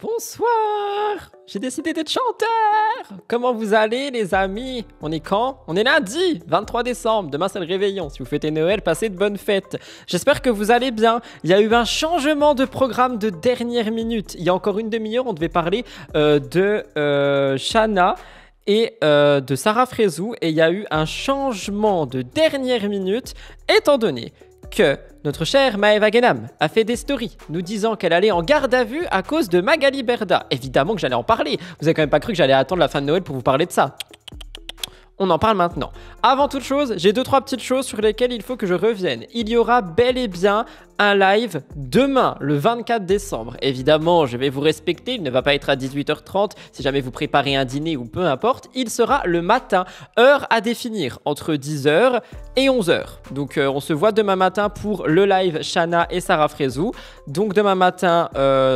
Bonsoir! J'ai décidé d'être chanteur! Comment vous allez les amis? On est quand? On est lundi, 23 décembre. Demain c'est le réveillon. Si vous fêtez Noël, passez de bonnes fêtes. J'espère que vous allez bien. Il y a eu un changement de programme de dernière minute. Il y a encore une demi-heure, on devait parler de Shana et de Sarah Frézou. Et il y a eu un changement de dernière minute, étant donné que notre chère Maeva Genam a fait des stories nous disant qu'elle allait en garde à vue à cause de Magali Berda. Évidemment que j'allais en parler. Vous avez quand même pas cru que j'allais attendre la fin de Noël pour vous parler de ça. On en parle maintenant. Avant toute chose, j'ai 2-3 petites choses sur lesquelles il faut que je revienne. Il y aura bel et bien un live demain, le 24 décembre. Évidemment, je vais vous respecter. Il ne va pas être à 18h30 si jamais vous préparez un dîner ou peu importe. Il sera le matin, heure à définir, entre 10h et 11h. Donc, on se voit demain matin pour le live Shana et Sarah Frézou. Donc, demain matin,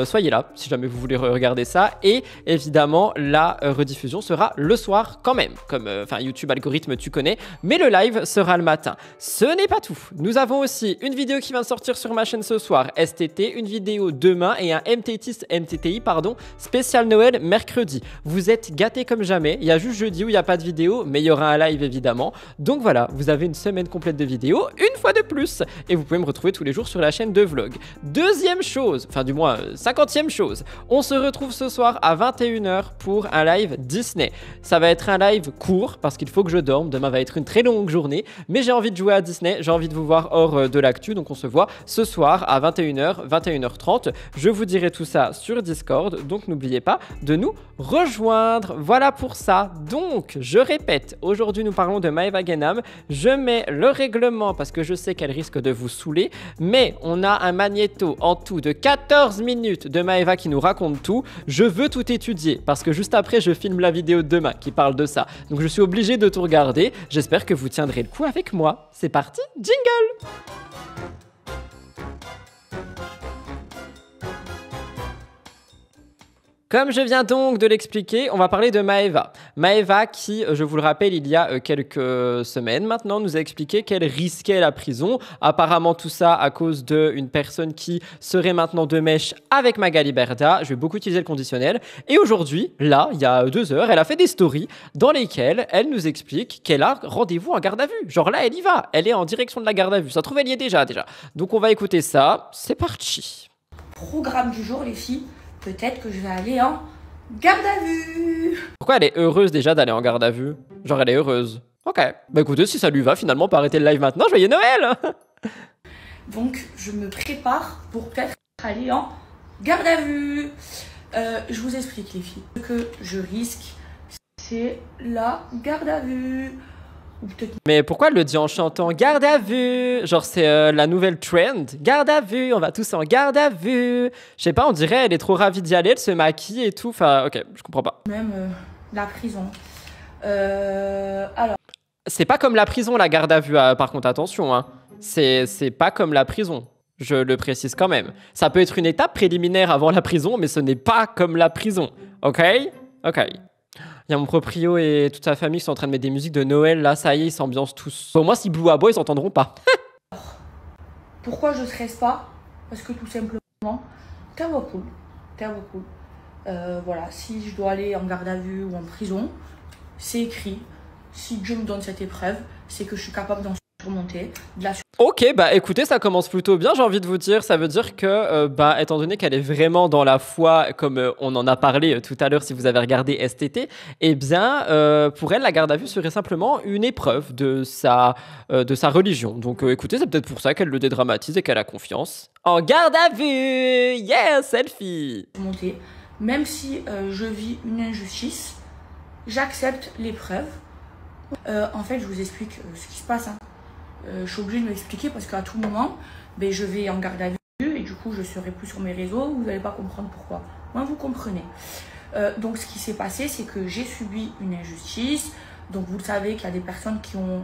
soyez là si jamais vous voulez regarder ça. Et évidemment, la rediffusion sera le soir quand même. Comme, YouTube algorithme, tu connais. Mais le live sera le matin. Ce n'est pas tout. Nous avons aussi une vidéo qui vient de sortir sur ma chaîne ce soir, STT, une vidéo demain et un MTTI, spécial Noël mercredi. Vous êtes gâtés comme jamais. Il y a juste jeudi où il n'y a pas de vidéo, mais il y aura un live évidemment. Donc voilà, vous avez une semaine complète de vidéos, une fois de plus. Et vous pouvez me retrouver tous les jours sur la chaîne de vlog. Deuxième chose, enfin du moins 50e chose, on se retrouve ce soir à 21h pour un live Disney. Ça va être un live court parce qu'il faut que je dorme. Demain va être une très longue journée, mais j'ai envie de jouer à Disney, j'ai envie de vous voir hors de l'actu, donc on se voit ce soir à 21h, 21h30. Je vous dirai tout ça sur Discord, donc n'oubliez pas de nous rejoindre. Voilà pour ça. Donc, je répète, aujourd'hui nous parlons de Maeva Genam. Je mets le règlement parce que je sais qu'elle risque de vous saouler, mais on a un magnéto en tout de 14 minutes de Maeva qui nous raconte tout. Je veux tout étudier parce que juste après, je filme la vidéo de demain qui parle de ça. Donc, je suis obligé de tout regarder. J'espère que vous tiendrez le coup avec moi. C'est parti, jingle! Comme je viens donc de l'expliquer, on va parler de Maeva. Maeva qui, je vous le rappelle, il y a quelques semaines maintenant, nous a expliqué qu'elle risquait la prison. Apparemment tout ça à cause d'une personne qui serait maintenant de mèche avec Magali Berda. Je vais beaucoup utiliser le conditionnel. Et aujourd'hui, là, il y a 2 heures, elle a fait des stories dans lesquelles elle nous explique qu'elle a rendez-vous en garde à vue. Genre là, elle y va. Elle est en direction de la garde à vue. Ça se trouve, elle y est déjà. Donc on va écouter ça. C'est parti. Programme du jour, les filles. Peut-être que je vais aller en garde à vue. Pourquoi elle est heureuse déjà d'aller en garde à vue? Genre elle est heureuse. Ok. Bah écoutez, si ça lui va finalement, on peut arrêter le live maintenant. Joyeux Noël. Donc je me prépare pour peut-être aller en garde à vue. Je vous explique les filles. Ce que je risque, c'est la garde à vue. Ou peut-être... Mais pourquoi elle le dit en chantant garde à vue? Genre c'est la nouvelle trend. Garde à vue, on va tous en garde à vue. Je sais pas, on dirait elle est trop ravie d'y aller, elle se maquille et tout. Enfin, ok, je comprends pas. Même la prison. Alors. C'est pas comme la prison, la garde à vue, par contre, attention. Hein. C'est pas comme la prison. Je le précise quand même. Ça peut être une étape préliminaire avant la prison, mais ce n'est pas comme la prison. Ok? Ok. Il y a mon proprio et toute sa famille qui sont en train de mettre des musiques de Noël. Là, ça y est, ils s'ambiancent tous. Au moins, si Blue aboie, ils s'entendront pas. Pourquoi je stresse pas? Parce que tout simplement, t'es beaucoup. Voilà, si je dois aller en garde à vue ou en prison, c'est écrit. Si Dieu me donne cette épreuve, c'est que je suis capable d'en surmonter. Ok, bah écoutez, ça commence plutôt bien, j'ai envie de vous dire. Ça veut dire que, étant donné qu'elle est vraiment dans la foi, comme on en a parlé tout à l'heure si vous avez regardé STT, eh bien, pour elle, la garde à vue serait simplement une épreuve de sa religion. Donc écoutez, c'est peut-être pour ça qu'elle le dédramatise et qu'elle a confiance. En garde à vue! Yeah, selfie! Même si je vis une injustice, j'accepte l'épreuve. En fait, je vous explique ce qui se passe. Hein. Je suis obligée de m'expliquer parce qu'à tout moment, je vais en garde à vue et du coup, je serai plus sur mes réseaux. Vous n'allez pas comprendre pourquoi. Moi, vous comprenez. Donc, ce qui s'est passé, c'est que j'ai subi une injustice. Donc, vous le savez qu'il y a des personnes qui ont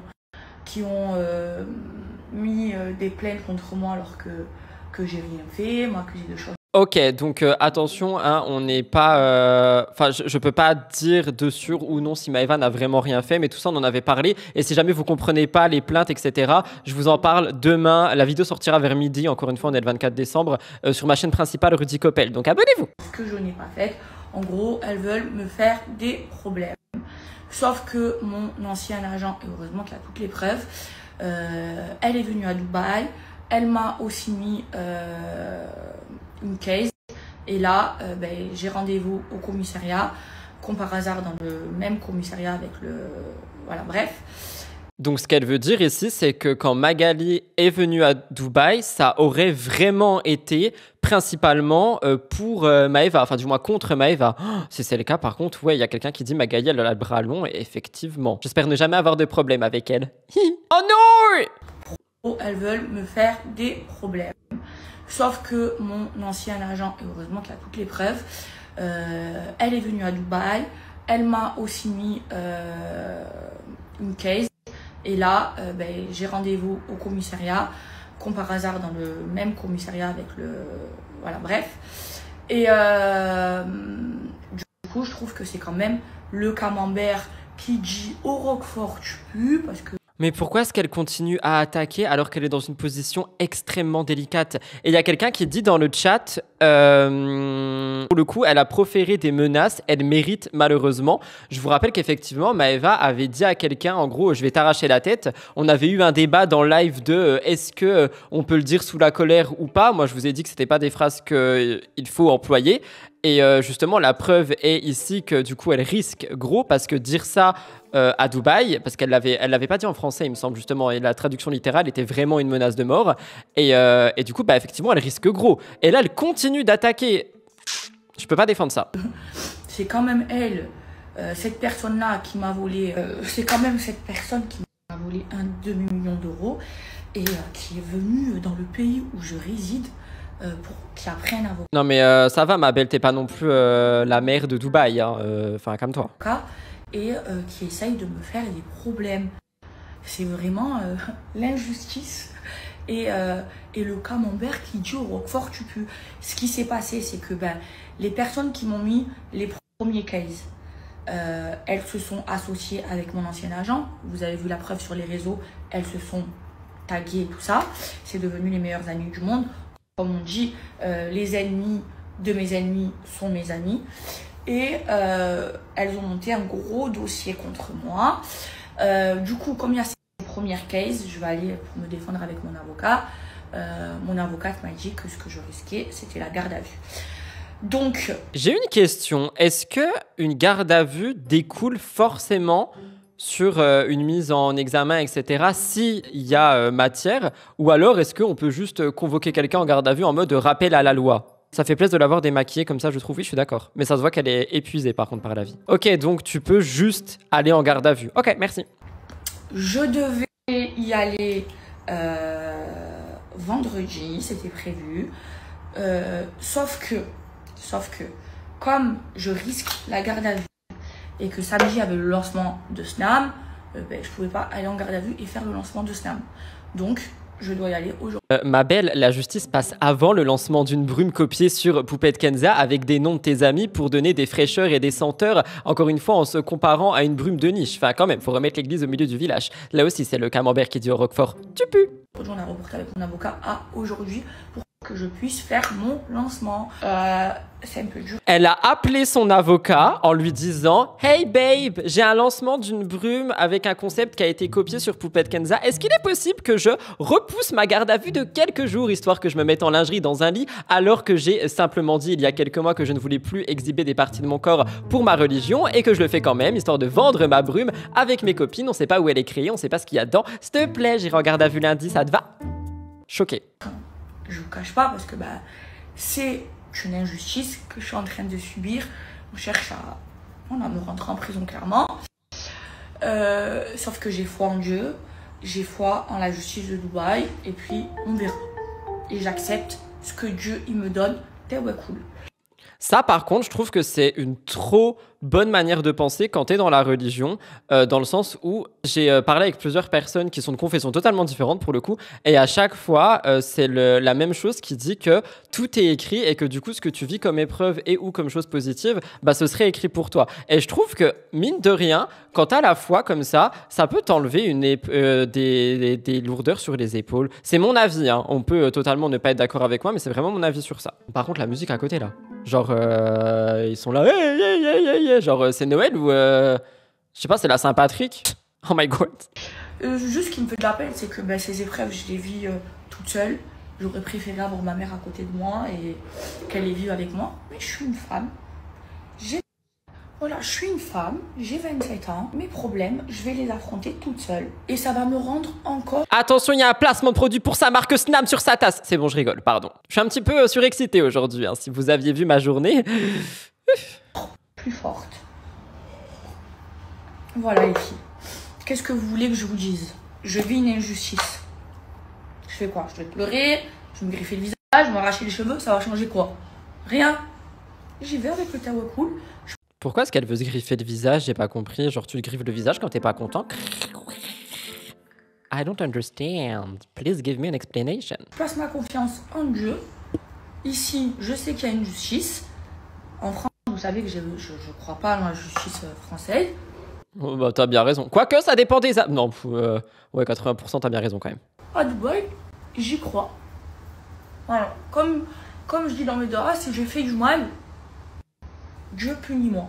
mis des plaintes contre moi alors que j'ai rien fait, m'accuser de choses Ok, donc attention, hein, on n'est pas. Enfin, je peux pas dire de sûr ou non si Maëva n'a vraiment rien fait, mais tout ça, on en avait parlé. Et si jamais vous comprenez pas les plaintes, etc., je vous en parle demain. La vidéo sortira vers midi. Encore une fois, on est le 24 décembre sur ma chaîne principale, Rudy Coppel. Donc abonnez-vous. Ce que je n'ai pas fait. En gros, elles veulent me faire des problèmes. Sauf que mon ancien agent, et heureusement qu'il a toutes les preuves, elle est venue à Dubaï. Elle m'a aussi mis une case. Et là, j'ai rendez-vous au commissariat, comme par hasard dans le même commissariat avec le... Voilà, bref. Donc, ce qu'elle veut dire ici, c'est que quand Magali est venue à Dubaï, ça aurait vraiment été principalement pour Maëva, enfin du moins contre Maëva. Oh, si c'est le cas, par contre, ouais, il y a quelqu'un qui dit Magali, elle a le bras long, et effectivement. J'espère ne jamais avoir de problème avec elle. Oh non! Elles veulent me faire des problèmes. Sauf que mon ancien agent, et heureusement qu'il a toutes les preuves, elle est venue à Dubaï. Elle m'a aussi mis une case. Et là, j'ai rendez-vous au commissariat, comme par hasard dans le même commissariat avec le... Voilà, bref. Et du coup, je trouve que c'est quand même le camembert qui dit au Roquefort tu pues, parce que... Mais pourquoi est-ce qu'elle continue à attaquer alors qu'elle est dans une position extrêmement délicate? Et il y a quelqu'un qui dit dans le chat, pour le coup, elle a proféré des menaces, elle mérite malheureusement. Je vous rappelle qu'effectivement, Maëva avait dit à quelqu'un, en gros, je vais t'arracher la tête. On avait eu un débat dans le live de est-ce que on peut le dire sous la colère ou pas. Moi, je vous ai dit que c'était pas des phrases qu'il faut employer. Et justement, la preuve est ici que du coup, elle risque gros parce que dire ça à Dubaï, parce qu'elle l'avait pas dit en français, il me semble justement, et la traduction littérale était vraiment une menace de mort. Et du coup, effectivement, elle risque gros. Et là, elle continue d'attaquer. Je peux pas défendre ça. C'est quand même elle, cette personne-là qui m'a volé. C'est quand même cette personne qui m'a volé un demi-million d'euros et qui est venue dans le pays où je réside. Pour qu'ils apprennent à voler. Non mais ça va ma belle, t'es pas non plus la mère de Dubaï, enfin comme toi. Et qui essaye de me faire des problèmes. C'est vraiment l'injustice et le camembert qui dit au Roquefort tu pues. Ce qui s'est passé, c'est que les personnes qui m'ont mis les premiers cases, elles se sont associées avec mon ancien agent. Vous avez vu la preuve sur les réseaux, elles se sont taguées et tout ça. C'est devenu les meilleures amies du monde. Comme on dit, les ennemis de mes ennemis sont mes amis. Et elles ont monté un gros dossier contre moi. Du coup, comme il y a ces premières cases, je vais aller pour me défendre avec mon avocat. Mon avocate m'a dit que ce que je risquais, c'était la garde à vue. Donc... J'ai une question. Est-ce qu'une garde à vue découle forcément sur une mise en examen, etc., s'il y a matière, ou alors est-ce qu'on peut juste convoquer quelqu'un en garde à vue en mode rappel à la loi? Ça fait plaisir de l'avoir démaquillée comme ça, je trouve. Oui, je suis d'accord. Mais ça se voit qu'elle est épuisée, par contre, par la vie. Ok, donc tu peux juste aller en garde à vue. Ok, merci. Je devais y aller vendredi, c'était prévu. Sauf que, comme je risque la garde à vue, et que samedi, il y avait le lancement de Snam, je ne pouvais pas aller en garde à vue et faire le lancement de Snam. Donc, je dois y aller aujourd'hui. Ma belle, la justice passe avant le lancement d'une brume copiée sur Poupette Kenza avec des noms de tes amis pour donner des fraîcheurs et des senteurs, encore une fois en se comparant à une brume de niche. Enfin, quand même, faut remettre l'église au milieu du village. Là aussi, c'est le camembert qui dit au Roquefort « Tu pues !» Aujourd'hui, on a reporté avec mon avocat à aujourd'hui pour que je puisse faire mon lancement. C'est un peu dur. Elle a appelé son avocat en lui disant « Hey babe, j'ai un lancement d'une brume avec un concept qui a été copié sur Poupette Kenza. Est-ce qu'il est possible que je repousse ma garde à vue de quelques jours, histoire que je me mette en lingerie dans un lit, alors que j'ai simplement dit il y a quelques mois que je ne voulais plus exhiber des parties de mon corps pour ma religion et que je le fais quand même, histoire de vendre ma brume avec mes copines. On sait pas où elle est créée, on sait pas ce qu'il y a dedans. S'il te plaît, j'irai en garde à vue lundi, ça te va ?» Choqué. Je vous cache pas parce que c'est une injustice que je suis en train de subir. On cherche à me rentrer en prison clairement. Sauf que j'ai foi en Dieu, j'ai foi en la justice de Dubaï et puis on verra. Et j'accepte ce que Dieu il me donne. T'es ouais cool. Ça, par contre, je trouve que c'est une trop bonne manière de penser quand tu es dans la religion, dans le sens où j'ai parlé avec plusieurs personnes qui sont de confessions totalement différentes pour le coup, et à chaque fois, c'est la même chose qui dit que tout est écrit et que du coup, ce que tu vis comme épreuve et ou comme chose positive, bah, ce serait écrit pour toi. Et je trouve que, mine de rien, quand tu as la foi comme ça peut t'enlever des lourdeurs sur les épaules. C'est mon avis, hein. On peut totalement ne pas être d'accord avec moi, mais c'est vraiment mon avis sur ça. Par contre, la musique à côté, là. Genre, ils sont là, hey, hey, hey, hey, hey. Genre, c'est Noël ou, je sais pas, c'est la Saint-Patrick. Oh my god. Juste ce qui me fait de la peine, c'est que ces épreuves, je les vis toute seule. J'aurais préféré avoir ma mère à côté de moi et qu'elle les vive avec moi. Mais je suis une femme. Voilà, je suis une femme, j'ai 27 ans. Mes problèmes, je vais les affronter toute seule. Et ça va me rendre encore... Attention, il y a un placement de produit pour sa marque Snam sur sa tasse. C'est bon, je rigole, pardon. Je suis un petit peu surexcité aujourd'hui, hein, si vous aviez vu ma journée. Plus forte. Voilà les filles. Qu'est-ce que vous voulez que je vous dise? Je vis une injustice. Je fais quoi? Je vais pleurer, je vais me griffer le visage, je vais m'arracher les cheveux, ça va changer quoi? Rien. J'y vais avec le Tawakkul. Pourquoi est-ce qu'elle veut se griffer le visage? J'ai pas compris. Genre, tu te griffes le visage quand t'es pas content? I don't understand. Please give me an explanation. Je place ma confiance en Dieu. Ici, je sais qu'il y a une justice. En France, vous savez que je crois pas à la justice française. Oh, bah, t'as bien raison. Quoique, ça dépend des... Non, ouais, 80%, t'as bien raison quand même. À Dubaï, j'y crois. Voilà. Comme je dis dans mes doigts, si j'ai fait du mal, Dieu punit-moi.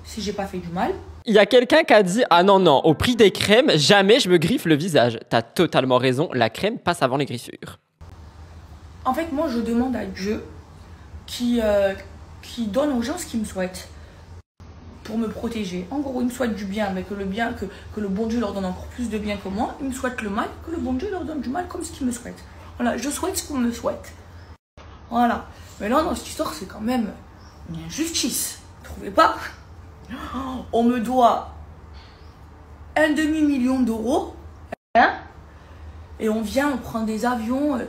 Si j'ai pas fait du mal... Il y a quelqu'un qui a dit « Ah non, non, au prix des crèmes, jamais je me griffe le visage. » T'as totalement raison, la crème passe avant les griffures. En fait, moi, je demande à Dieu qui donne aux gens ce qu'ils me souhaitent pour me protéger. En gros, ils me souhaitent du bien, mais que le bon Dieu leur donne encore plus de bien que moi. Ils me souhaitent le mal, que le bon Dieu leur donne du mal comme ce qu'ils me souhaitent. Voilà, je souhaite ce qu'on me souhaite. Voilà. Mais là, dans cette histoire, c'est quand même une injustice. Vous trouvez pas? On me doit un demi-million d'euros. Hein? Et on prend des avions.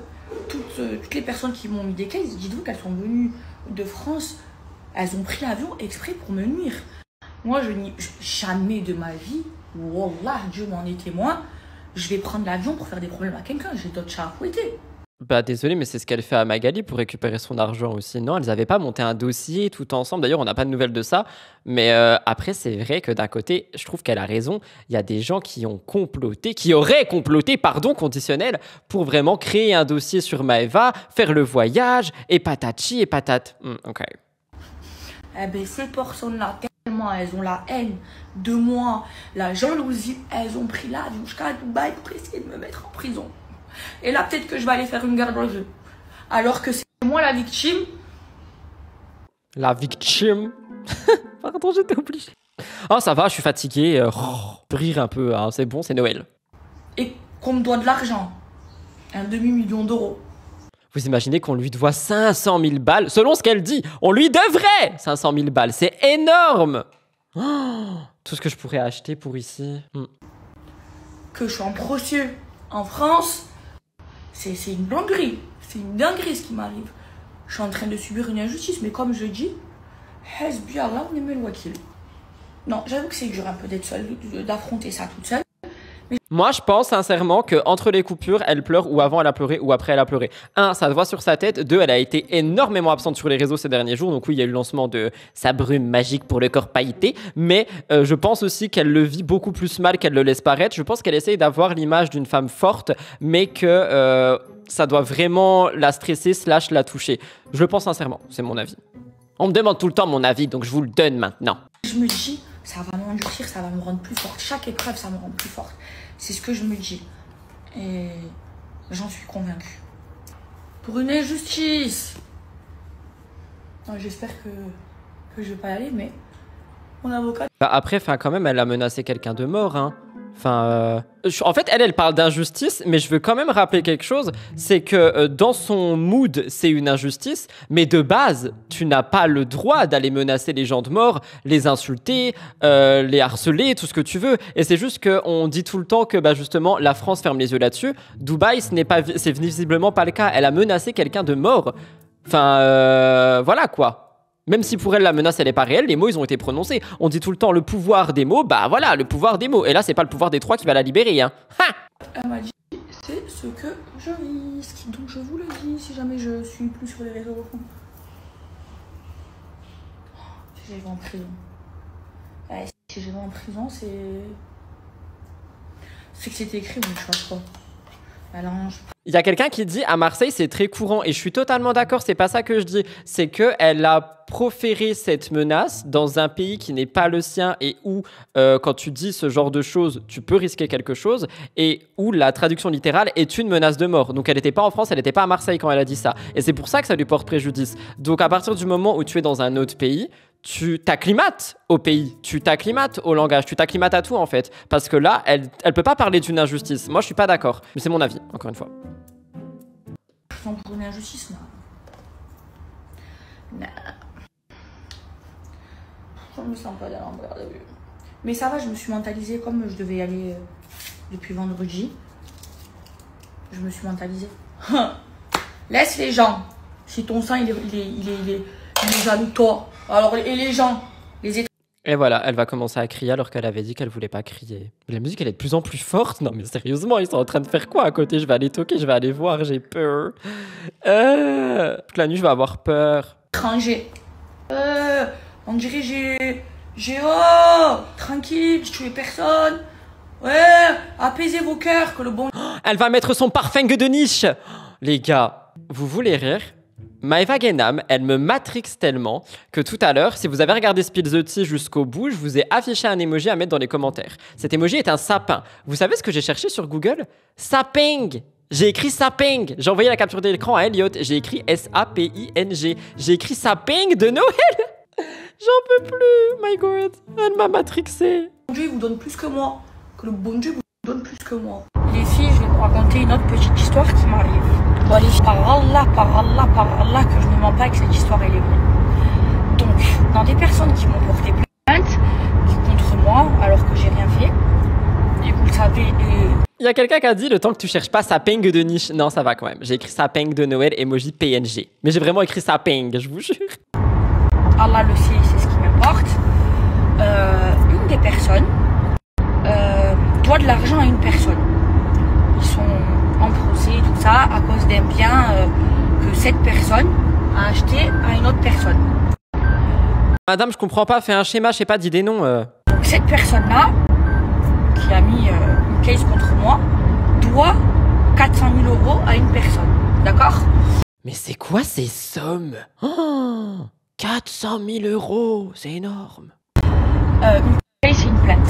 Toutes les personnes qui m'ont mis des caisses, dites-vous qu'elles sont venues de France, elles ont pris l'avion exprès pour me nuire. Moi, jamais de ma vie, wallah, Dieu m'en est témoin, je vais prendre l'avion pour faire des problèmes à quelqu'un. J'ai d'autres chats à fouetter. Bah désolé, mais c'est ce qu'elle fait à Magali pour récupérer son argent aussi. Non, elles n'avaient pas monté un dossier tout ensemble. D'ailleurs, on n'a pas de nouvelles de ça. Mais après, c'est vrai que d'un côté, je trouve qu'elle a raison. Il y a des gens qui auraient comploté, pardon, conditionnel, pour vraiment créer un dossier sur Maeva, faire le voyage, et patati et patate. Ok. Eh ben, ces personnes-là, tellement elles ont la haine de moi, la jalousie, elles ont pris l'avion jusqu'à Dubaï pour essayer de me mettre en prison. Et là, peut-être que je vais aller faire une garde à vue. Alors que c'est moi la victime. La victime. Pardon, j'étais obligée. Oh, ça va, je suis fatiguée. Rire un peu, hein. C'est bon, c'est Noël. Et qu'on me doit de l'argent. Un demi-million d'euros. Vous imaginez qu'on lui doit 500 000 balles? Selon ce qu'elle dit, on lui devrait 500 000 balles. C'est énorme. Tout ce que je pourrais acheter pour ici. Que je suis en procès en France... C'est une dinguerie. C'est une dinguerie ce qui m'arrive. Je suis en train de subir une injustice, mais comme je dis, Hasbi Allah, on est le wakil. Non, j'avoue que c'est dur un peu d'être seule, d'affronter ça toute seule. Mais... Moi, je pense sincèrement qu'entre les coupures, elle pleure ou avant elle a pleuré ou après elle a pleuré. 1, ça se voit sur sa tête. 2, elle a été énormément absente sur les réseaux ces derniers jours. Donc oui, il y a eu le lancement de sa brume magique pour le corps pailleté. Mais je pense aussi qu'elle le vit beaucoup plus mal qu'elle le laisse paraître. Je pense qu'elle essaye d'avoir l'image d'une femme forte, mais que ça doit vraiment la stresser / la toucher. Je le pense sincèrement, c'est mon avis. On me demande tout le temps mon avis, donc je vous le donne maintenant. Je me dis, ça va m'endurcir, ça va me rendre plus forte. Chaque épreuve, ça me rend plus forte. C'est ce que je me dis. Et j'en suis convaincue. Pour une injustice. J'espère que je vais pas y aller, mais mon avocat... Bah après, quand même, elle a menacé quelqu'un de mort, hein. En fait, elle parle d'injustice, mais je veux quand même rappeler quelque chose, c'est que dans son mood, c'est une injustice, mais de base, tu n'as pas le droit d'aller menacer les gens de mort, les insulter, les harceler, tout ce que tu veux. Et c'est juste qu'on dit tout le temps que justement, la France ferme les yeux là-dessus. Dubaï, c'est visiblement pas le cas. Elle a menacé quelqu'un de mort. Voilà quoi. Même si pour elle la menace elle est pas réelle, les mots ils ont été prononcés. On dit tout le temps le pouvoir des mots, bah voilà, le pouvoir des mots. Et là c'est pas le pouvoir des trois qui va la libérer, hein. Ha. Elle m'a dit c'est ce que je risque, donc je vous le dis si jamais je suis plus sur les réseaux. Si je vais en prison. Ouais, si je vais en prison, c'est que c'était écrit, mais je pense pas. Alors, il y a quelqu'un qui dit à Marseille c'est très courant et je suis totalement d'accord, c'est pas ça que je dis, c'est qu'elle a proféré cette menace dans un pays qui n'est pas le sien et où quand tu dis ce genre de choses tu peux risquer quelque chose et où la traduction littérale est une menace de mort. Donc elle n'était pas en France, elle n'était pas à Marseille quand elle a dit ça et c'est pour ça que ça lui porte préjudice. Donc à partir du moment où tu es dans un autre pays, tu t'acclimates au pays, tu t'acclimates au langage, tu t'acclimates à tout en fait. Parce que là, elle peut pas parler d'une injustice. Moi, je suis pas d'accord. Mais c'est mon avis, encore une fois. Pour une injustice, non. Je me sens pas d'aller en garde à vue. Mais ça va, je me suis mentalisée comme je devais y aller depuis vendredi. Je me suis mentalisée. Laisse les gens. Si ton sang, il est jaloux de toi. Alors, et les gens, Et voilà, elle va commencer à crier alors qu'elle avait dit qu'elle voulait pas crier. La musique, elle est de plus en plus forte. Non, mais sérieusement, ils sont en train de faire quoi à côté? Je vais aller toquer, je vais aller voir, j'ai peur. Toute la nuit, je vais avoir peur. Étranger. On dirait oh, tranquille, je tuais personne. Ouais, apaisez vos cœurs, que le bon... Elle va mettre son parfum de niche. Les gars, vous voulez rire? Maeva Genam, elle me matrix tellement que tout à l'heure, si vous avez regardé Spill the Tea jusqu'au bout, je vous ai affiché un emoji à mettre dans les commentaires. Cet emoji est un sapin. Vous savez ce que j'ai cherché sur Google? Saping. J'ai écrit saping. J'ai envoyé la capture d'écran à Elliot. J'ai écrit S-A-P-I-N-G. J'ai écrit saping de Noël. J'en peux plus. My God. Elle m'a matrixé. Le bon Dieu vous donne plus que moi. Que le bon Dieu vous donne plus que moi. Les filles, je vais vous raconter une autre petite histoire qui m'arrive. Bon, allez, par Allah, que je ne mens pas que cette histoire elle est vraie. Donc, dans des personnes qui m'ont porté plainte contre moi alors que j'ai rien fait, et vous le savez, il y a quelqu'un qui a dit le temps que tu cherches pas saping de niche. Non, ça va quand même. J'ai écrit saping de Noël, emoji PNG. Mais j'ai vraiment écrit saping, je vous jure. Allah le sait, c'est ce qui m'importe. Une des personnes doit de l'argent à une personne. Ils sont en procès, tout ça, à cause d'un bien que cette personne a acheté à une autre personne. Madame, je comprends pas, fais un schéma, je sais pas, dis des noms. Donc cette personne-là, qui a mis une case contre moi, doit 400 000 € à une personne. D'accord? Mais c'est quoi ces sommes? Oh, 400 000 €, c'est énorme. Une case, c'est une plainte.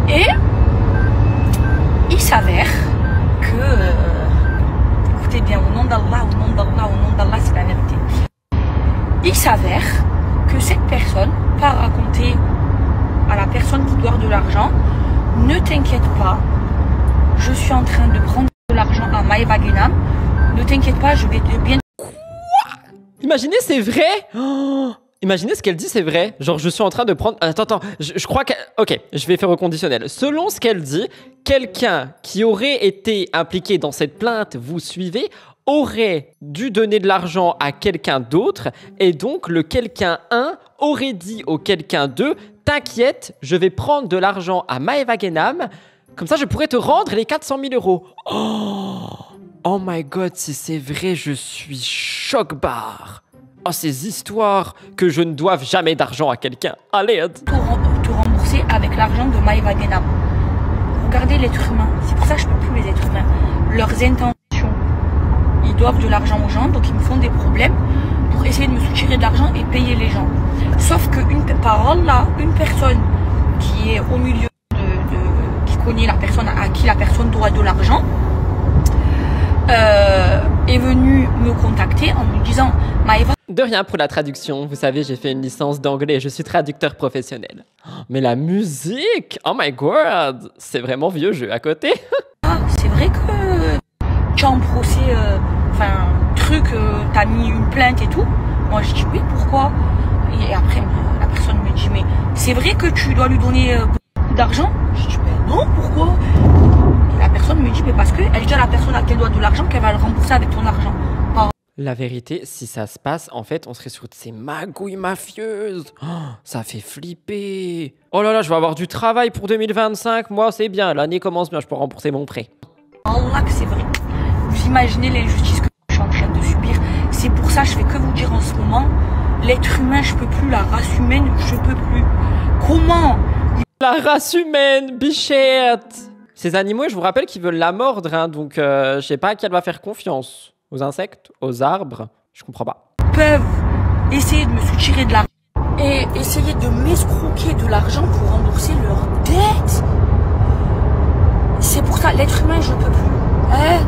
Et il s'avère que, écoutez bien, au nom d'Allah, c'est la vérité. Il s'avère que cette personne part raconter à la personne qui doit de l'argent, ne t'inquiète pas, je suis en train de prendre de l'argent à Maeva Genam, ne t'inquiète pas, je vais bien... Quoi? Imaginez, c'est vrai? Oh, imaginez ce qu'elle dit, c'est vrai. Genre, je suis en train de prendre... Attends, je crois que... Ok, je vais faire au conditionnel. Selon ce qu'elle dit, quelqu'un qui aurait été impliqué dans cette plainte, vous suivez, aurait dû donner de l'argent à quelqu'un d'autre et donc le quelqu'un 1 aurait dit au quelqu'un 2 « T'inquiète, je vais prendre de l'argent à Maeva Genam, comme ça je pourrais te rendre les 400 000 €. Oh my God, si c'est vrai, je suis choc-barre. Oh, ces histoires que je ne doive jamais d'argent à quelqu'un. Allez, tout rembourser avec l'argent de Maeva Genam. Regardez l'être humain, c'est pour ça que je ne peux plus les êtres humains. Leurs intentions. Ils doivent de l'argent aux gens, donc ils me font des problèmes pour essayer de me soutirer de l'argent et payer les gens. Sauf que par Allah, une personne qui est au milieu qui connaît la personne à qui la personne doit de l'argent, est venue me contacter en me disant Maeva. De rien pour la traduction, vous savez, j'ai fait une licence d'anglais, je suis traducteur professionnel. Mais la musique, oh my God, c'est vraiment vieux jeu à côté. Ah, c'est vrai que tu as en procès, t'as mis une plainte et tout. Moi je dis oui, pourquoi? Et après la personne me dit mais c'est vrai que tu dois lui donner beaucoup d'argent? Je dis mais non, pourquoi? Et la personne me dit mais parce que elle dit à la personne à qui elle doit de l'argent qu'elle va le rembourser avec ton argent. La vérité, si ça se passe, en fait, on serait sur ces magouilles mafieuses. Oh, ça fait flipper. Oh là là, je vais avoir du travail pour 2025. Moi, c'est bien. L'année commence bien. Je peux rembourser mon prêt. Allah que c'est vrai. Vous imaginez l'injustice que je suis en train de subir. C'est pour ça que je fais que vous dire en ce moment. L'être humain, je peux plus. La race humaine, je peux plus. Comment? La race humaine, bichette. Ces animaux, je vous rappelle qu'ils veulent la mordre. Hein, donc, je sais pas à qui elle va faire confiance. Aux insectes? Aux arbres? Je comprends pas. Peuvent essayer de me soutirer de l'argent et essayer de m'escroquer de l'argent pour rembourser leurs dettes. C'est pour ça, l'être humain, je peux plus. Hein?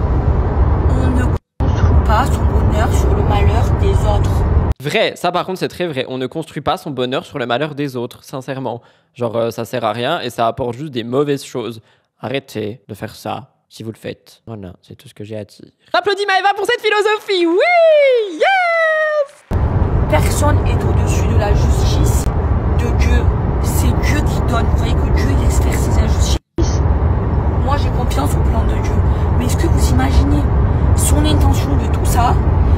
On ne construit pas son bonheur sur le malheur des autres. Vrai, ça par contre c'est très vrai. On ne construit pas son bonheur sur le malheur des autres, sincèrement. Genre ça sert à rien et ça apporte juste des mauvaises choses. Arrêtez de faire ça. Si vous le faites. Voilà, c'est tout ce que j'ai à dire. J'applaudis Maëva pour cette philosophie. Oui! Yes! Personne est au-dessus de la justice de Dieu. C'est Dieu qui donne. Vous voyez que Dieu il laisse faire ses injustices. Moi j'ai confiance au plan de Dieu. Mais est-ce que vous imaginez son intention de tout ça,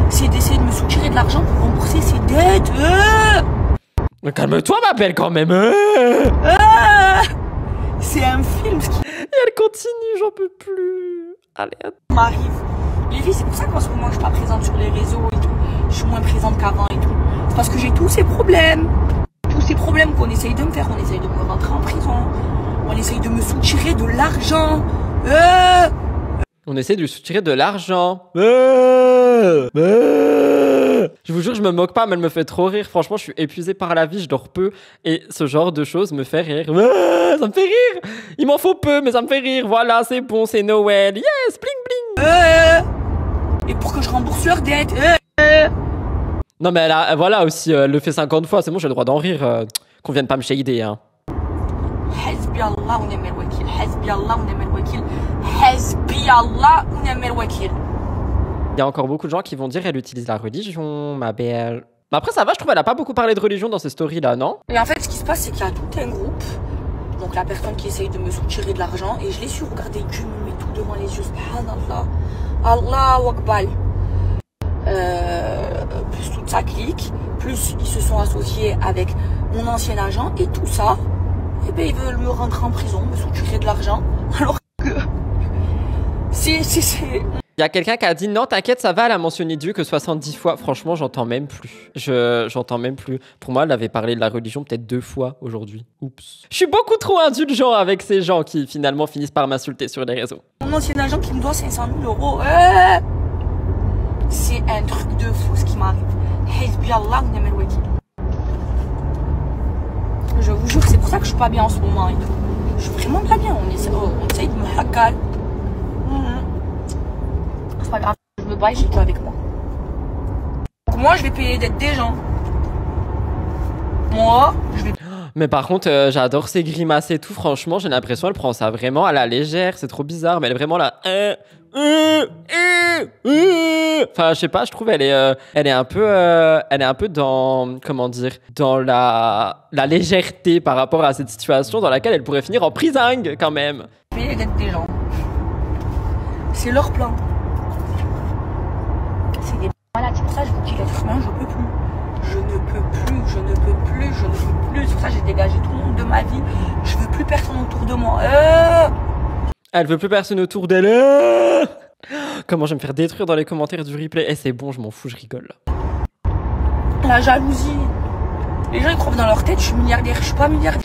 c'est d'essayer de me soutirer de l'argent pour rembourser ses dettes. Calme-toi ma belle quand même. C'est un film ce qui... Et elle continue, j'en peux plus. Allez, m'arrive. Lévi, c'est pour ça qu'en ce moment je suis pas présente sur les réseaux et tout. Je suis moins présente qu'avant et tout. C'est parce que j'ai tous ces problèmes. Tous ces problèmes qu'on essaye de me faire. On essaye de me rentrer en prison. On essaye de me soutirer de l'argent. On essaie de lui soutirer de l'argent. Je vous jure, je me moque pas, mais elle me fait trop rire. Franchement, je suis épuisée par la vie, je dors peu. Et ce genre de choses me fait rire. Ça me fait rire. Il m'en faut peu, mais ça me fait rire. Voilà, c'est bon, c'est Noël. Yes, bling bling. Et pour que je rembourse leurs dettes. Non, mais voilà aussi, elle le fait 50 fois. C'est bon, j'ai le droit d'en rire. Qu'on vienne pas me shader, hein. Hasbi Allah wa ni'mal wakil. Hasbi Allah wa ni'mal wakil. Hasbi Allah wa ni'mal wakil. Il y a encore beaucoup de gens qui vont dire elle utilise la religion, ma belle. Mais après, ça va, je trouve, elle a pas beaucoup parlé de religion dans ces stories-là, non? Et en fait, ce qui se passe, c'est qu'il y a tout un groupe. Donc, la personne qui essaye de me soutirer de l'argent. Et je l'ai su regarder, Dieu me met tout devant les yeux. Subhanallah. Allahu Akbar. Plus toute sa clique. Plus ils se sont associés avec mon ancien agent. Et tout ça, eh ben, ils veulent me rentrer en prison, me soutirer de l'argent. Alors que... Il y a quelqu'un qui a dit non, t'inquiète, ça va, elle a mentionné Dieu que 70 fois. Franchement, j'entends même plus. J'entends même plus. Pour moi, elle avait parlé de la religion peut-être 2 fois aujourd'hui. Oups. Je suis beaucoup trop indulgent avec ces gens qui finalement finissent par m'insulter sur les réseaux. Mon ancien agent qui me doit 500 000 €. C'est un truc de fou ce qui m'arrive. Hasbi Allah wa ni'mal wakil. Je vous jure, c'est pour ça que je suis pas bien en ce moment et tout. Je suis vraiment pas bien. On essaye de me hacker. C'est pas grave, je me bats et j'ai tout avec moi. Donc moi, je vais payer les dettes des gens. Moi, je vais... Mais par contre, j'adore ses grimaces et tout. Franchement, j'ai l'impression qu'elle prend ça vraiment à la légère. C'est trop bizarre, mais elle est vraiment là. Enfin, je sais pas, je trouve elle est un peu dans, comment dire, dans la légèreté par rapport à cette situation dans laquelle elle pourrait finir en prison quand même. Payer les dettes des gens. C'est leur plan. C'est des malades. C'est pour ça que je vous dis, l'être humain, je peux plus. Je ne peux plus, je ne peux plus, je ne peux plus. C'est pour ça que j'ai dégagé tout le monde de ma vie. Je veux plus personne autour de moi. Elle veut plus personne autour d'elle. Comment je vais me faire détruire dans les commentaires du replay. C'est bon, je m'en fous, je rigole. La jalousie. Les gens ils croient dans leur tête, je suis milliardaire, je suis pas milliardaire.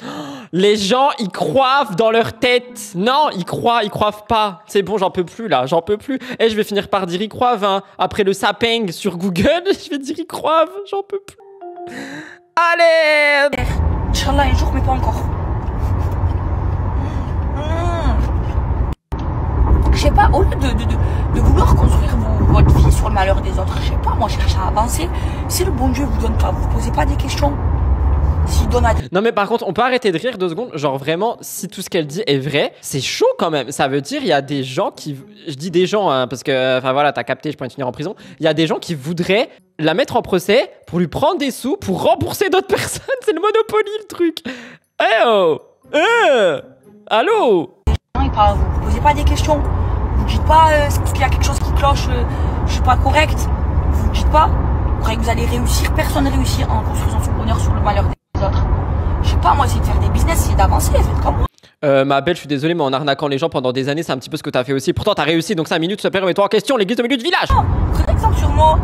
Les gens, ils croivent dans leur tête. Non, ils croient pas. C'est bon, j'en peux plus là, j'en peux plus. Et je vais finir par dire ils croivent, hein. Après le sapeng sur Google, je vais dire ils croivent, j'en peux plus. Allez! Inch'Allah, un jour, mais pas encore. Je sais pas, au lieu de vouloir construire votre vie sur le malheur des autres, je sais pas, moi je cherche à avancer. Si le bon Dieu vous donne pas, vous posez pas des questions. Non mais par contre, on peut arrêter de rire 2 secondes. Genre vraiment, si tout ce qu'elle dit est vrai, c'est chaud quand même. Ça veut dire il y a des gens qui... Je dis des gens, hein, parce que... Enfin voilà, t'as capté, je pourrais finir en prison. Il y a des gens qui voudraient la mettre en procès pour lui prendre des sous, pour rembourser d'autres personnes. C'est le Monopoly, le truc. Eh oh. Allô. Vous posez pas des questions. Vous dites pas, c'est parce qu'il y a quelque chose qui cloche, je suis pas correcte. Vous dites pas, vous croyez que vous allez réussir, personne ne réussit en construisant son bonheur sur le malheur des autres. Je sais pas, moi, c'est de faire des business, c'est d'avancer, faites comme moi. Ma belle, je suis désolé, mais en arnaquant les gens pendant des années, c'est un petit peu ce que t'as fait aussi. Pourtant, t'as réussi, donc 5 minutes, s'il te plaît, remets-toi en question, l'église de milieu de village. Non, prenez exemple sur moi.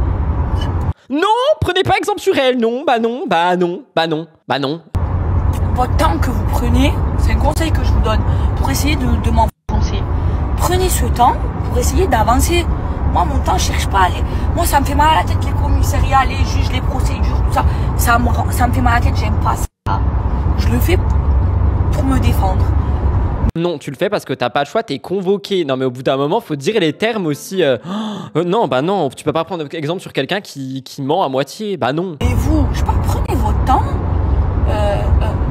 Non, prenez pas exemple sur elle, non, bah non, bah non, bah non, bah non. Votre temps que vous prenez, c'est un conseil que je vous donne pour essayer de m'enfoncer. Prenez ce temps pour essayer d'avancer. Moi, mon temps, je cherche pas à aller. Moi, ça me fait mal à la tête, les commissariats, les juges, les procédures, tout ça. Ça me fait mal à la tête, j'aime pas ça. Je le fais pour me défendre. Non, tu le fais parce que t'as pas le choix, t'es convoqué. Non, mais au bout d'un moment, faut dire les termes aussi. Non, bah non, tu peux pas prendre exemple sur quelqu'un qui ment à moitié. Bah non. Et vous, je sais pas, prenez votre temps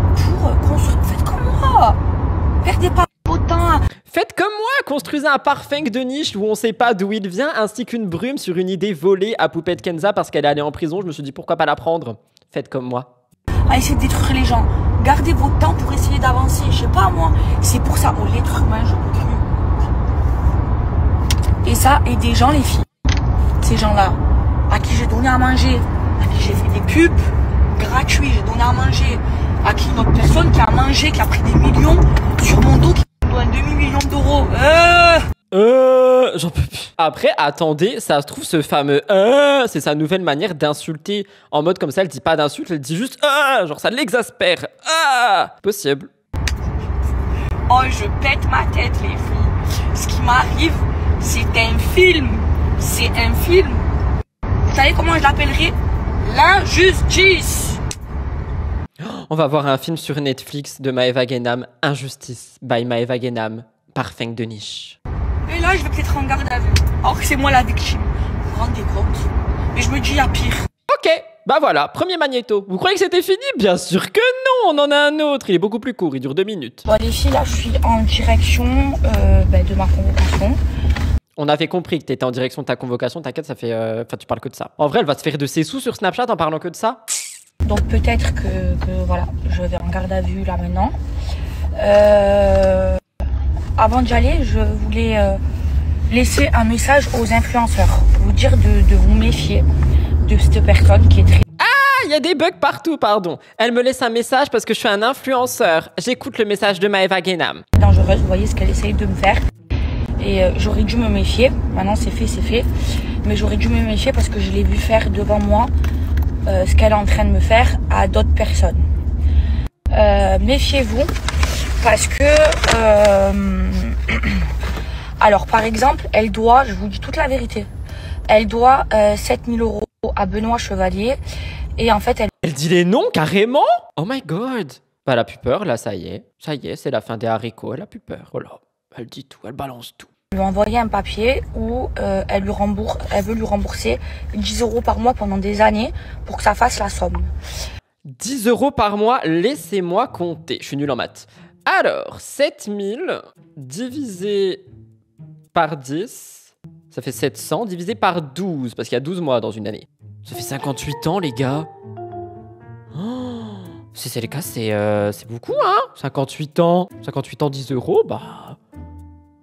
pour construire. Faites comme moi. Perdez pas votre temps. Faites comme moi, construisez un parfum de niche où on sait pas d'où il vient, ainsi qu'une brume sur une idée volée à Poupette Kenza parce qu'elle est allée en prison. Je me suis dit pourquoi pas la prendre. Faites comme moi. À essayer de détruire les gens. Gardez votre temps pour essayer d'avancer. Je sais pas moi. C'est pour ça, l'être humain, je peux plus. Et ça, et des gens, les filles. Ces gens-là, à qui j'ai donné à manger, à qui j'ai fait des pubs gratuits, j'ai donné à manger, à qui une autre personne qui a mangé, qui a pris des millions sur mon dos, qui me doit un demi-million d'euros. J'en peux plus. Après, attendez, ça se trouve, ce fameux c'est sa nouvelle manière d'insulter. En mode comme ça, elle dit pas d'insulte, elle dit juste genre ça l'exaspère. Possible. Oh, je pète ma tête, les filles. Ce qui m'arrive, c'est un film. C'est un film. Vous savez comment je l'appellerai? L'injustice. On va voir un film sur Netflix de Maëva Guénam, Injustice by Maëva Guénam, parfum de niche. Et là, je vais peut-être en garde à vue. Alors que c'est moi la victime. Vous vous rendez compte? Mais je me dis, il y a pire. Ok, bah voilà, premier magnéto. Vous croyez que c'était fini? Bien sûr que non, on en a un autre. Il est beaucoup plus court, il dure 2 minutes. Bon, les filles, là, je suis en direction de ma convocation. On avait compris que t'étais en direction de ta convocation, t'inquiète, ça fait... Enfin, tu parles que de ça. En vrai, elle va se faire de ses sous sur Snapchat en parlant que de ça. Donc peut-être que voilà, je vais en garde à vue là maintenant. Avant d'y aller, je voulais laisser un message aux influenceurs. Vous dire de vous méfier de cette personne qui est très... Il y a des bugs partout, pardon. Elle me laisse un message parce que je suis un influenceur. J'écoute le message de Maëva Guénam. dangereuse, vous voyez ce qu'elle essaye de me faire. Et j'aurais dû me méfier. Maintenant c'est fait. Mais j'aurais dû me méfier parce que je l'ai vu faire devant moi ce qu'elle est en train de me faire à d'autres personnes. Méfiez-vous parce que... alors par exemple, elle doit, je vous dis toute la vérité, elle doit 7000 € à Benoît Chevalier. Et en fait, elle dit les noms carrément. Oh my god. Bah, elle a plus peur, là, ça y est, c'est la fin des haricots, elle a plus peur. Oh là, elle dit tout, elle balance tout. Elle lui a envoyé un papier où elle veut lui rembourser 10 € par mois pendant des années pour que ça fasse la somme. 10 € par mois, laissez-moi compter. Je suis nul en maths. Alors, 7000 divisé par 10, ça fait 700 divisé par 12, parce qu'il y a 12 mois dans une année. Ça fait 58 ans, les gars. Oh, si c'est le cas, c'est beaucoup, hein. 58 ans, 10 €, bah...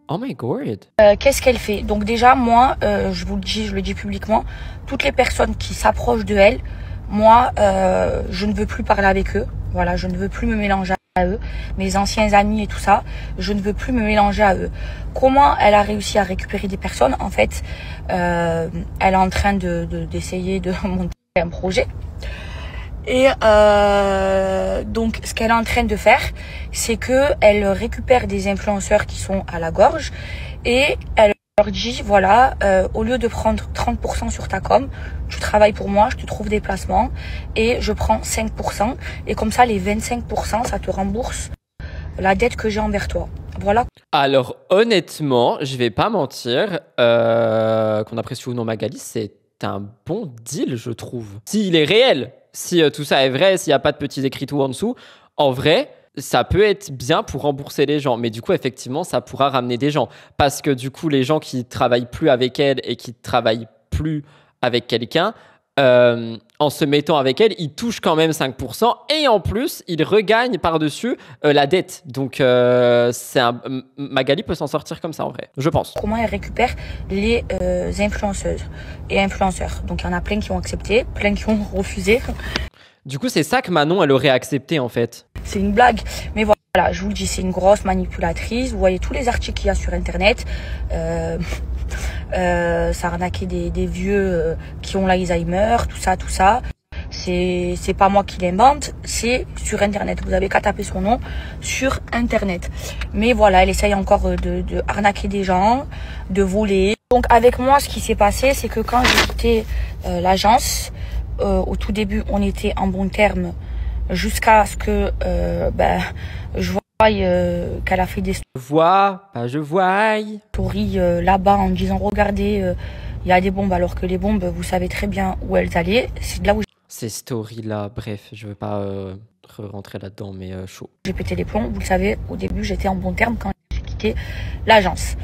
Oh my god. Qu'est-ce qu'elle fait? Donc déjà, moi, je vous le dis, je le dis publiquement, toutes les personnes qui s'approchent de elle, moi, je ne veux plus parler avec eux. Voilà, je ne veux plus me mélanger à eux. Mes anciens amis et tout ça, je ne veux plus me mélanger à eux. Comment elle a réussi à récupérer des personnes? En fait, elle est en train d'essayer de monter un projet. Et donc, ce qu'elle est en train de faire, c'est que elle récupère des influenceurs qui sont à la gorge et elle leur dit, voilà, au lieu de prendre 30% sur ta com, tu travailles pour moi, je te trouve des placements et je prends 5%. Et comme ça, les 25%, ça te rembourse la dette que j'ai envers toi. Voilà. Alors, honnêtement, je vais pas mentir, qu'on apprécie ou non Magali, c'est un bon deal, je trouve. S'il est réel, si tout ça est vrai, s'il n'y a pas de petits écrits tout en dessous, en vrai, ça peut être bien pour rembourser les gens. Mais du coup, effectivement, ça pourra ramener des gens. Parce que du coup, les gens qui travaillent plus avec elle et qui travaillent plus avec quelqu'un, en se mettant avec elle, il touche quand même 5% et en plus, il regagne par-dessus la dette. Donc, Magali peut s'en sortir comme ça en vrai, je pense. Comment elle récupère les influenceuses et influenceurs. Donc, il y en a plein qui ont accepté, plein qui ont refusé. Du coup, c'est ça que Manon, elle aurait accepté en fait. C'est une blague, mais voilà, je vous le dis, c'est une grosse manipulatrice. Vous voyez tous les articles qu'il y a sur Internet. Ça arnaquait des vieux qui ont l'Alzheimer, tout ça. C'est pas moi qui l'invente, c'est sur Internet. Vous avez qu'à taper son nom sur Internet. Mais voilà, elle essaye encore de arnaquer des gens, de voler. Donc avec moi, ce qui s'est passé, c'est que quand j'ai quitté l'agence, au tout début, on était en bon terme jusqu'à ce que je vois qu'elle a fait des Je vois. stories là-bas en disant regardez, il y a des bombes, alors que les bombes, vous savez très bien où elles allaient. C'est de là où ces stories là, bref, je veux pas rentrer là-dedans, mais chaud. J'ai pété les plombs. Vous le savez, au début, j'étais en bon terme quand j'ai quitté l'agence.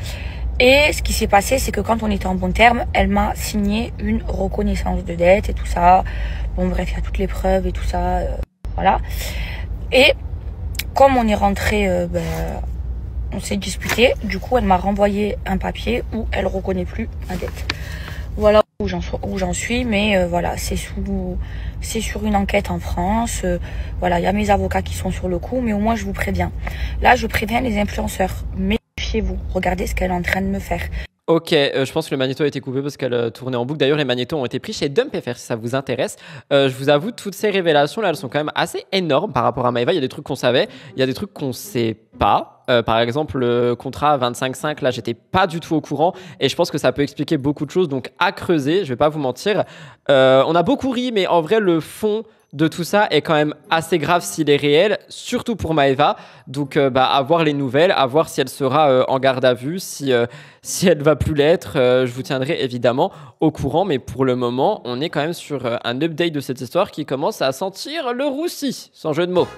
Et ce qui s'est passé, c'est que quand on était en bon terme, elle m'a signé une reconnaissance de dette et tout ça. Bon, bref, il y a toutes les preuves et tout ça. Voilà. Et comme on est rentré, on s'est disputé. Du coup, elle m'a renvoyé un papier où elle reconnaît plus ma dette. Voilà où j'en suis. Mais voilà, c'est sur une enquête en France. Voilà, il y a mes avocats qui sont sur le coup. Mais au moins, je vous préviens. Là, je préviens les influenceurs. Méfiez-vous. Regardez ce qu'elle est en train de me faire. Ok, je pense que le magnéto a été coupé parce qu'elle tournait en boucle. D'ailleurs, les magnétos ont été pris chez Dump.fr si ça vous intéresse. Je vous avoue, toutes ces révélations là, elles sont quand même assez énormes par rapport à Maëva. Il y a des trucs qu'on savait, il y a des trucs qu'on sait pas. Par exemple, le contrat 25/5, là, j'étais pas du tout au courant et je pense que ça peut expliquer beaucoup de choses. Donc, à creuser, je vais pas vous mentir. On a beaucoup ri, mais en vrai, le fond de tout ça est quand même assez grave s'il est réel, surtout pour Maëva. Donc, à voir les nouvelles, à voir si elle sera en garde à vue, si elle va plus l'être. Je vous tiendrai évidemment au courant, mais pour le moment, on est quand même sur un update de cette histoire qui commence à sentir le roussi, sans jeu de mots.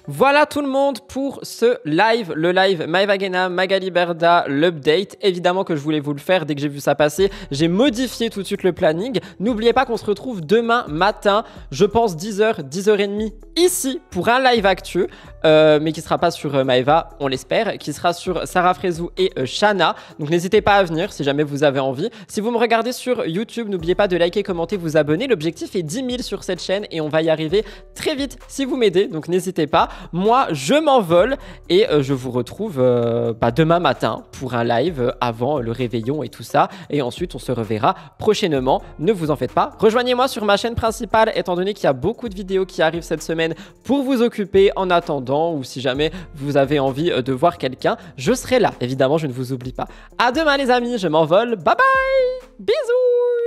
Voilà tout le monde pour ce live, le live Maëva Guénam, Magali Berda, l'update. Évidemment que je voulais vous le faire dès que j'ai vu ça passer. J'ai modifié tout de suite le planning. N'oubliez pas qu'on se retrouve demain matin, je pense 10h, 10h30 ici pour un live actu, mais qui sera pas sur Maëva, on l'espère, qui sera sur Sarah Frézou et Shana. Donc n'hésitez pas à venir si jamais vous avez envie. Si vous me regardez sur YouTube, n'oubliez pas de liker, commenter, vous abonner. L'objectif est 10 000 sur cette chaîne et on va y arriver très vite si vous m'aidez, donc n'hésitez pas. Moi, je m'envole et je vous retrouve demain matin pour un live avant le réveillon et tout ça. Et ensuite, on se reverra prochainement. Ne vous en faites pas. Rejoignez-moi sur ma chaîne principale, étant donné qu'il y a beaucoup de vidéos qui arrivent cette semaine pour vous occuper en attendant, ou si jamais vous avez envie de voir quelqu'un, je serai là. Évidemment, je ne vous oublie pas. À demain les amis, je m'envole. Bye bye. Bisous.